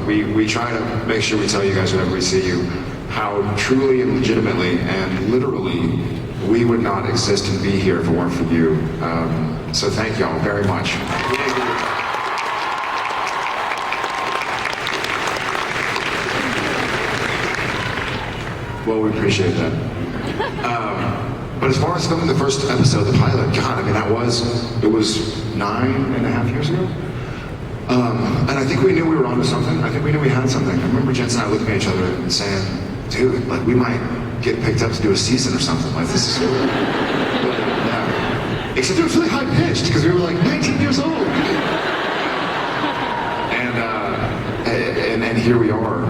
we try to make sure we tell you guys whenever we see you how truly and legitimately and literally we would not exist and be here if it weren't for you. So thank y'all very much. Well, we appreciate that. But as far as filming the first episode, the pilot, God, I mean, it was 9.5 years ago. And I think we knew we were onto something. I think we knew we had something. I remember Jensen and I looking at each other and saying, dude, like, we might get picked up to do a season or something. Like, this is cool. Yeah. Except it was really high pitched because we were like 19 years old. And here we are.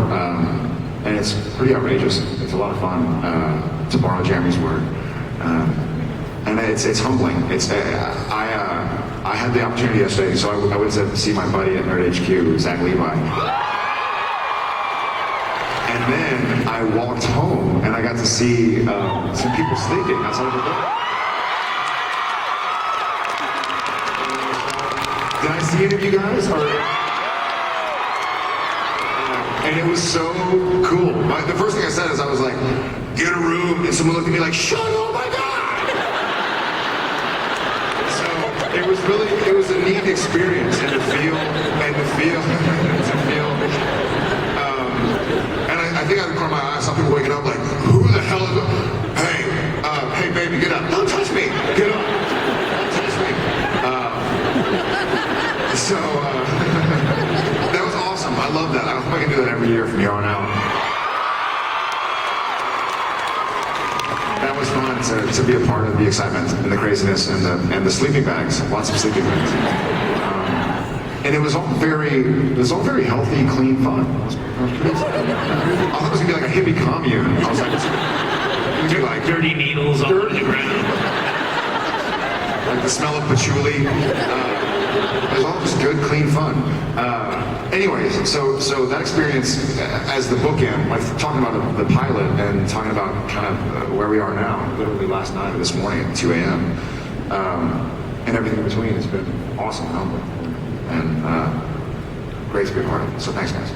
And it's pretty outrageous. It's a lot of fun, to borrow Jeremy's word. And it's humbling. I had the opportunity yesterday, so I went to see my buddy at Nerd HQ, Zach Levi. And then I walked home and I got to see some people sleeping outside of the door. Did I see any of you guys? And it was so cool. The first thing I said is I was like, get a room, and someone looked at me like, shut up, oh my God! So it was a neat experience, and to feel, and I think out of the corner of my eye, I saw people waking up like, who the hell is it? Hey baby, get up. Don't touch me, get up. Don't touch me. That was awesome. I love that. I hope I can do that every year from here on out. That was fun to be a part of the excitement and the craziness and the sleeping bags. Lots of sleeping bags. And it was all very healthy, clean fun. I thought it was gonna be like a hippie commune. I was like, we do like dirty needles all over the ground. Like the smell of patchouli. It was all just good, clean fun. Anyways, so that experience as the bookend, like talking about the pilot and talking about kind of where we are now, literally last night or this morning at 2 a.m. And everything in between has been awesome and humbling. And great to be a part of it. So thanks, guys.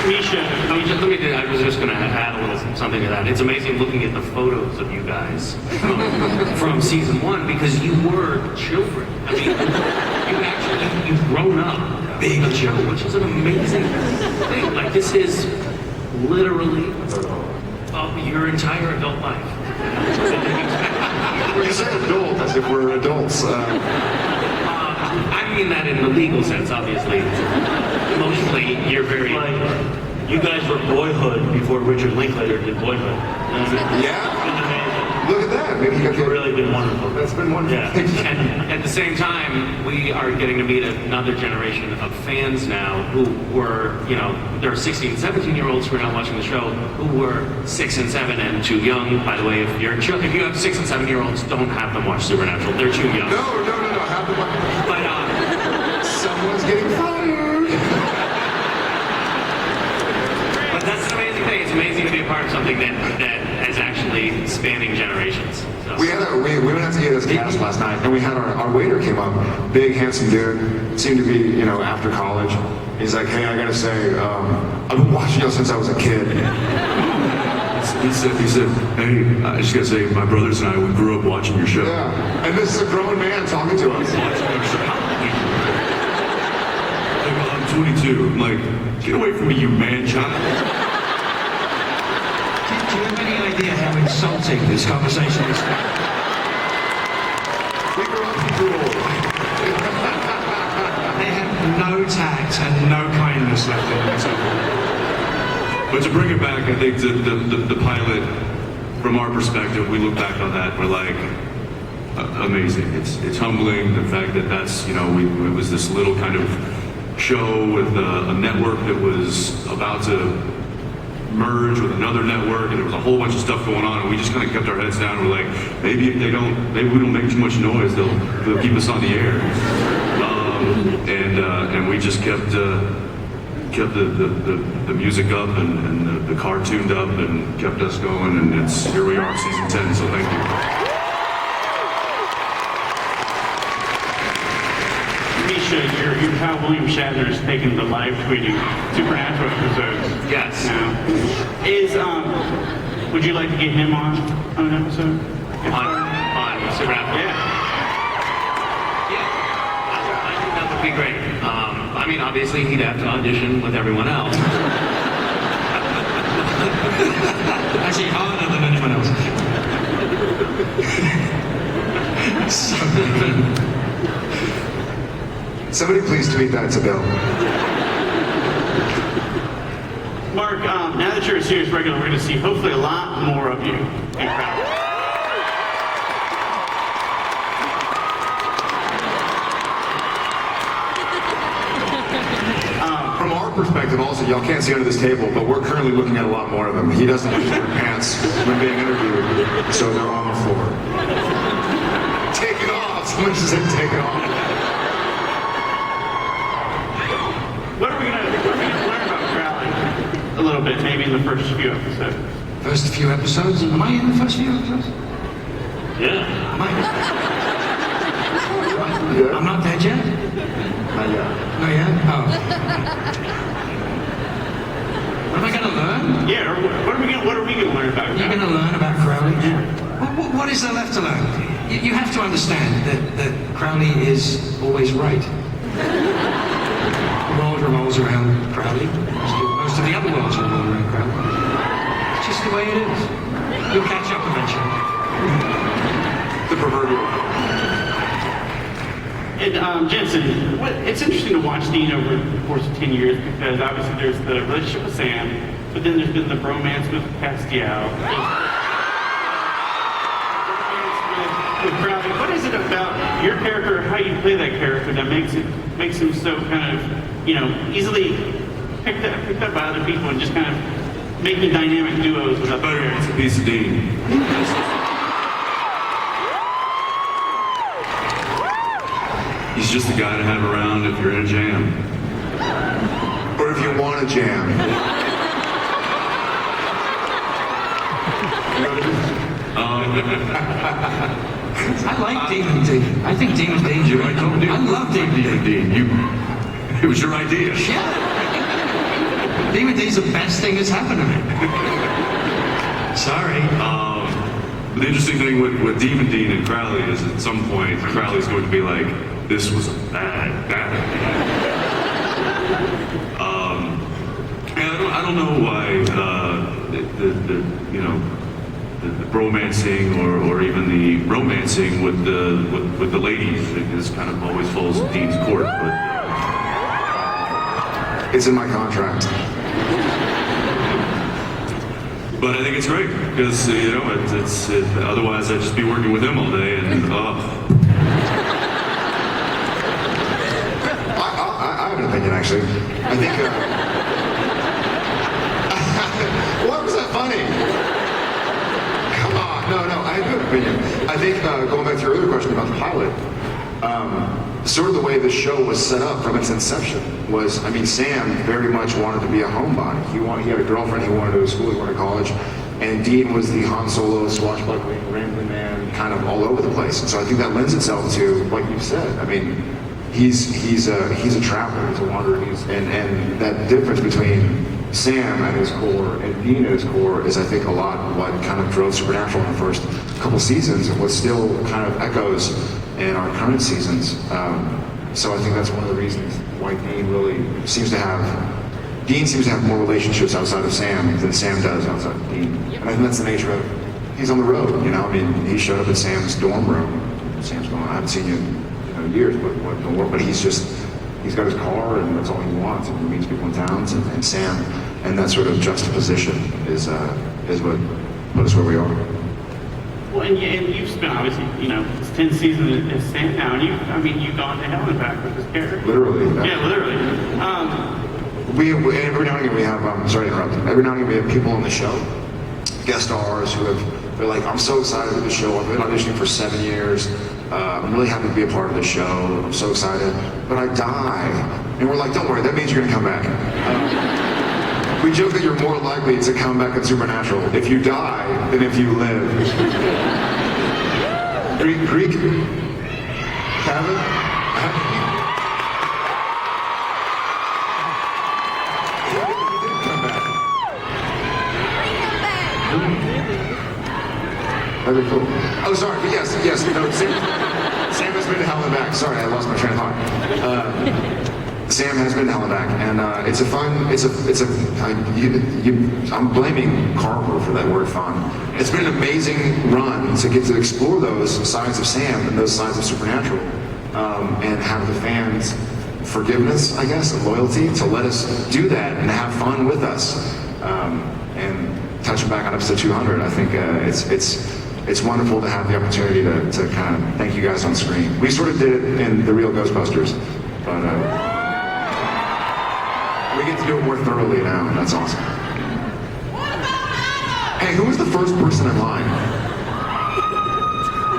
Misha, I was just going to add a little something to that. It's amazing looking at the photos of you guys from season 1 because you were children. I mean, you've grown up big children, which is an amazing thing. Like, this is literally your entire adult life. You say adult as if we're adults. I mean that in the legal sense, obviously. Emotionally, you're very... You guys were Boyhood before Richard Linklater did Boyhood. Yeah? Look at that. Maybe It's really been wonderful. That's been wonderful. Yeah. And at the same time, we are getting to meet another generation of fans now who were, there are 16, 17-year-olds who are now watching the show who were 6 and 7 and too young. By the way, if you have 6 and 7-year-olds, don't have them watch Supernatural. They're too young. No. Have them watch. But someone's getting fired. But that's an amazing thing. It's amazing to be a part of something that is actually spanning generations. So. We went out to eat at this cast last night, and we had our waiter came up, big, handsome dude, seemed to be, after college. He's like, hey, I gotta say, I've been watching you since I was a kid. He said, hey, I just gotta say, my brothers and I, we grew up watching your show. Yeah, and this is a grown man talking to us. I'm 22. I'm like, get away from me, you man-child. Do you have any idea how insulting this conversation is? We grew up cool. They have no tact and no kindness left in them. But to bring it back, I think the pilot, from our perspective, we look back on that, we're like, amazing. It's humbling, the fact that that's, it was this little kind of show with a network that was about to merge with another network, and there was a whole bunch of stuff going on, and we just kind of kept our heads down. We're like, maybe we don't make too much noise, they'll keep us on the air. And we just kept the music up and the car tuned up and kept us going, and here we are, season 10, so thank you. should. Your pal William Shatner is taking the live tweeting Supernatural episodes. Yes. Now, would you like to get him on an episode? On Supernatural? Yeah. Yeah. I think that would be great. I mean, obviously, he'd have to audition with everyone else. Actually, harder than anyone else. Somebody please tweet that to Bill. Mark, now that you're a series regular, we're going to see hopefully a lot more of you in Crowley. From our perspective, also, y'all can't see under this table, but we're currently looking at a lot more of them. He doesn't use wear pants when being interviewed, so they're on the floor. Take it off! Someone just said take it off. What are we going to learn about Crowley? A little bit, maybe in the first few episodes. First few episodes? Am I in the first few episodes? Yeah. Am I? Yeah. I'm not dead yet? Not yet. Not yet? Oh. What am I going to learn? Yeah, or what are we going to learn about You're going to learn about Crowley? What is there left to learn? You have to understand that Crowley is always right. The world revolves around Crowley. Most of the other worlds revolve around Crowley. It's just the way it is. You'll catch up eventually. The proverbial. And Jensen, it's interesting to watch Dean over the course of 10 years because obviously there's the relationship with Sam, but then there's been the bromance with Castiel. With Crowley. What is it about your character, how you play that character, that makes him so kind of, easily picked up by other people and just kind of making dynamic duos with other Better characters? it's a piece of Dean. He's just the guy to have around if you're in a jam. Or if you want to jam. I like Demon Dean. I think Demon Dean's You really like cool. Dean? I love Demon Dean. Dean. It was your idea. Yeah. Demon Dean's the best thing that's happened to me. Sorry. The interesting thing with Demon Dean and Crowley is at some point Crowley's going to be like, this was a bad idea. And I don't know why the bromancing or even the romancing with the ladies is kind of always falls in Dean's court, but It's in my contract. But I think it's great because otherwise I'd just be working with him all day and I have an opinion, actually. I think. What was that funny? Come on, no, I have an opinion. I think going back to your earlier question about the pilot, sort of the way the show was set up from its inception was, Sam very much wanted to be a homebody. He had a girlfriend, he wanted to go to school, he wanted to college, and Dean was the Han Solo, swashbuckling, rambling man, kind of all over the place. And so I think that lends itself to, like you said, he's a traveler, he's a wanderer, and that difference between Sam at his core and Dean at his core is, I think, a lot what kind of drove Supernatural in the first couple seasons and what still kind of echoes in our current seasons. So I think that's one of the reasons why Dean seems to have more relationships outside of Sam than Sam does outside of Dean. And I think that's the nature of, he's on the road, he showed up at Sam's dorm room. Sam's going, I haven't seen you in years, but he's got his car and that's all he wants. And he meets people in towns and Sam, and that sort of juxtaposition is what put us where we are. Well, and you've spent obviously, it's 10 seasons as Sam now, and you've gone to hell and back with this character. Literally. Yeah, literally. Every now and again we have, sorry to interrupt, every now and again we have people on the show, guest stars they're like, I'm so excited for the show, I've been auditioning for 7 years, I'm really happy to be a part of the show, I'm so excited, but I die. And we're like, don't worry, that means you're gonna come back. We joke that you're more likely to come back in Supernatural if you die than if you live. Greek? Kevin? That'd be cool. Oh, sorry, but yes, no, Sam has been to hell and back. Sorry, I lost my train of thought. Sam has been to hell and back, and it's a fun, I'm blaming Carver for that word fun. It's been an amazing run to get to explore those sides of Sam and those sides of Supernatural, and have the fans' forgiveness, I guess, and loyalty to let us do that and have fun with us. And touching back on episode 200, I think it's wonderful to have the opportunity to kind of thank you guys on screen. We sort of did it in the real Ghostbusters, but we get to do it more thoroughly now, and that's awesome. Hey, who was the first person in line?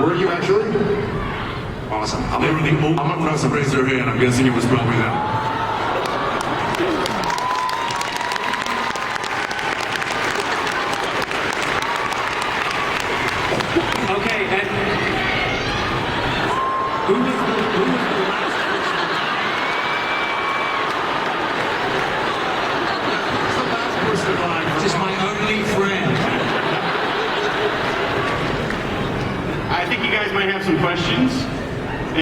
Were you actually? Awesome. They were the only ones to raise their hand. I'm guessing it was probably them. Okay, and who was the last person in line? Just my only friend. I think you guys might have some questions.